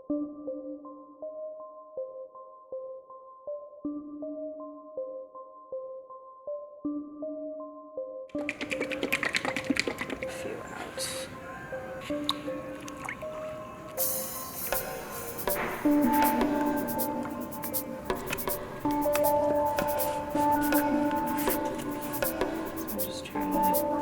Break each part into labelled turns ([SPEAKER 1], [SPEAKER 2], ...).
[SPEAKER 1] A few out. I'm just trying to...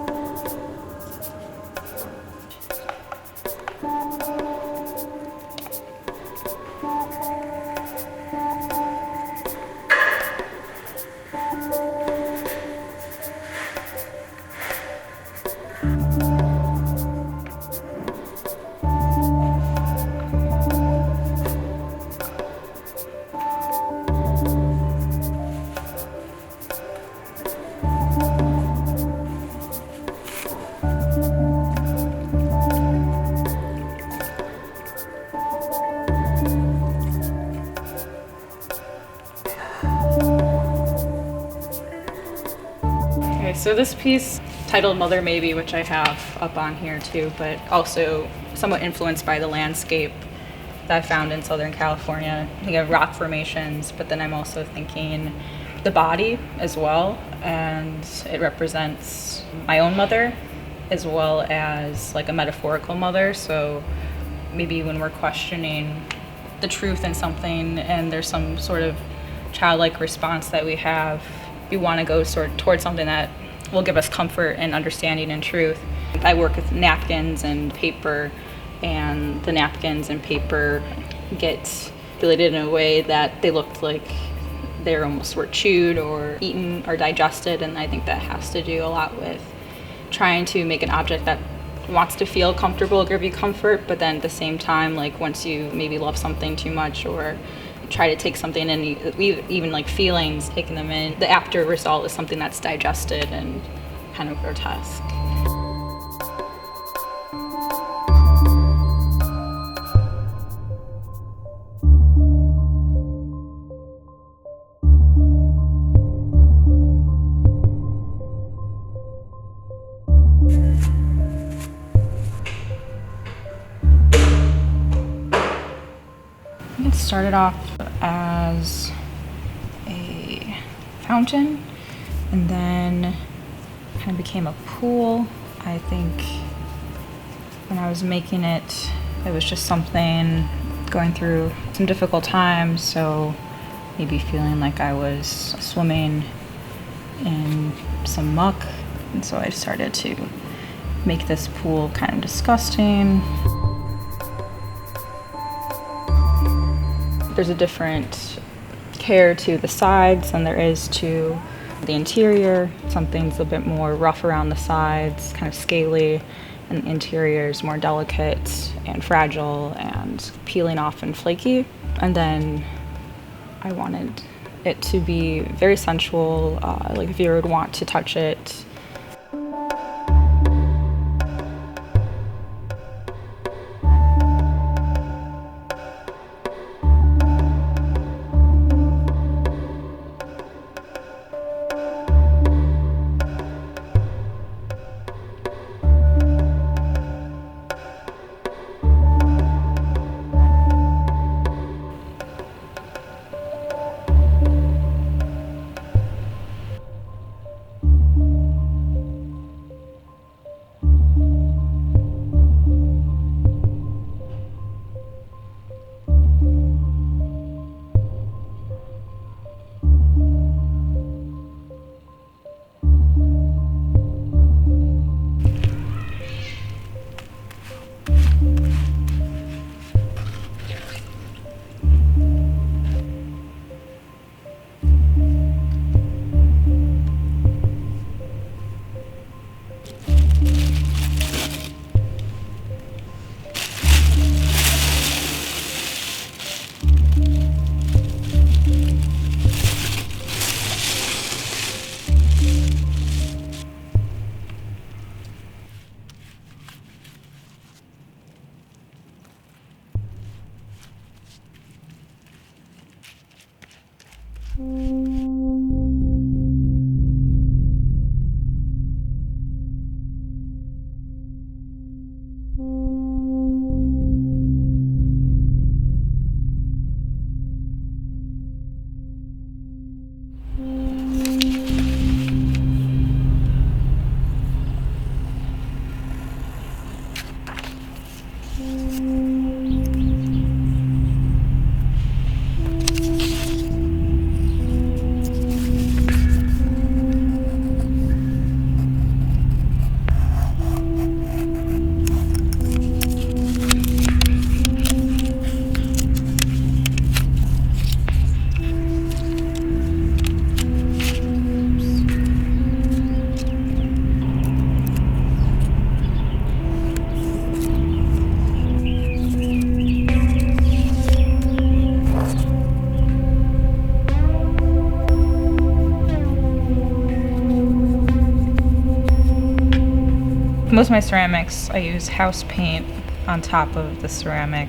[SPEAKER 1] So this piece, titled Mother Maybe, which I have up on here too, but also somewhat influenced by the landscape that I found in Southern California. I think of rock formations, but then I'm also thinking the body as well, and it represents my own mother as well as like a metaphorical mother. So maybe when we're questioning the truth in something and there's some sort of childlike response that we have, we want to go towards something that will give us comfort and understanding and truth. I work with napkins and paper, and the napkins and paper get manipulated in a way that they look like they almost were chewed or eaten or digested, and I think that has to do a lot with trying to make an object that wants to feel comfortable, give you comfort, but then at the same time, like once you maybe love something too much or try to take something in, even like feelings, taking them in, the after result is something that's digested and kind of grotesque. It started off as a fountain and then kind of became a pool. I think when I was making it, it was just something going through some difficult times, so maybe feeling like I was swimming in some muck, and so I started to make this pool kind of disgusting. There's a different care to the sides than there is to the interior. Something's a bit more rough around the sides, kind of scaly, and the interior is more delicate and fragile and peeling off and flaky. And then I wanted it to be very sensual, like if you would want to touch it. Most of my ceramics, I use house paint on top of the ceramic,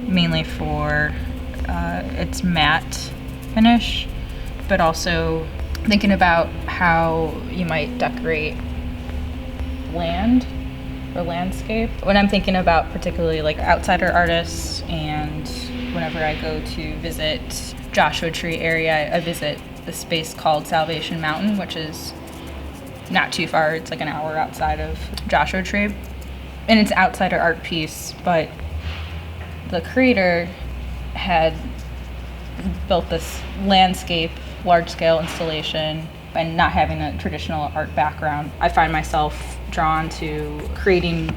[SPEAKER 1] mainly for its matte finish, but also thinking about how you might decorate land or landscape. When I'm thinking about particularly like outsider artists, and whenever I go to visit Joshua Tree area, I visit the space called Salvation Mountain, which is not too far. It's like an hour outside of Joshua Tree. And it's an outsider art piece, but the creator had built this landscape, large-scale installation, and not having a traditional art background, I find myself drawn to creating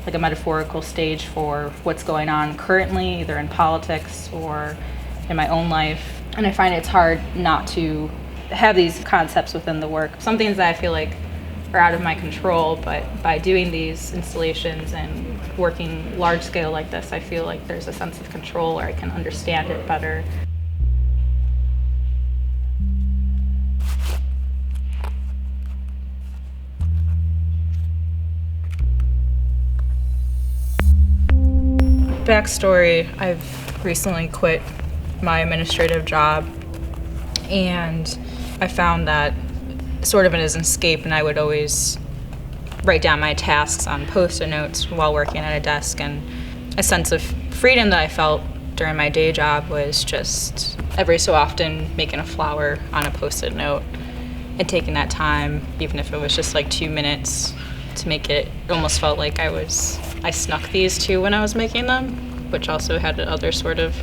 [SPEAKER 1] like a metaphorical stage for what's going on currently, either in politics or in my own life. And I find it's hard not to have these concepts within the work. Some things that I feel like are out of my control, but by doing these installations and working large scale like this, I feel like there's a sense of control, or I can understand it better. Backstory, I've recently quit my administrative job, and I found that sort of as an escape, and I would always write down my tasks on Post-it notes while working at a desk, and a sense of freedom that I felt during my day job was just every so often making a flower on a Post-it note and taking that time, even if it was just like 2 minutes, to make it. It almost felt like I snuck these too when I was making them, which also had the other sort of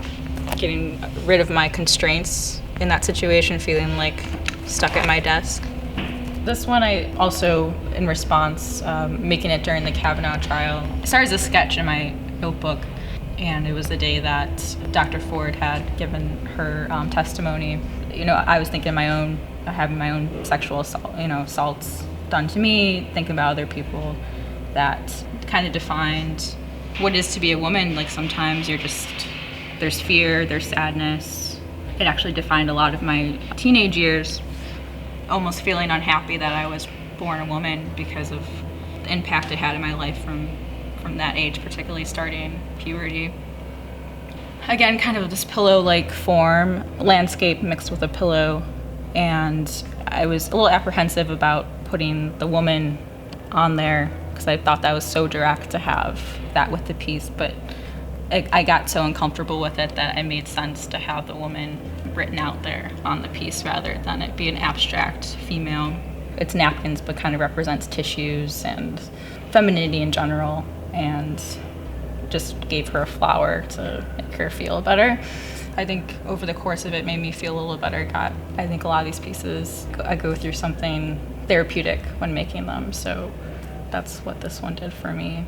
[SPEAKER 1] getting rid of my constraints in that situation, feeling like stuck at my desk. This one I also, in response, making it during the Kavanaugh trial. It started as a sketch in my notebook, and it was the day that Dr. Ford had given her testimony. You know, I was thinking having my own sexual assault, assaults done to me, thinking about other people, that kind of defined what it is to be a woman. Like sometimes there's fear, there's sadness. It actually defined a lot of my teenage years, almost feeling unhappy that I was born a woman because of the impact it had in my life from that age, particularly starting puberty. Again, kind of this pillow-like form, landscape mixed with a pillow, and I was a little apprehensive about putting the woman on there because I thought that was so direct to have that with the piece, but I got so uncomfortable with it that it made sense to have the woman written out there on the piece rather than it be an abstract female. It's napkins, but kind of represents tissues and femininity in general, and just gave her a flower to make her feel better. I think over the course of it made me feel a little better. I think a lot of these pieces, I go through something therapeutic when making them, so that's what this one did for me.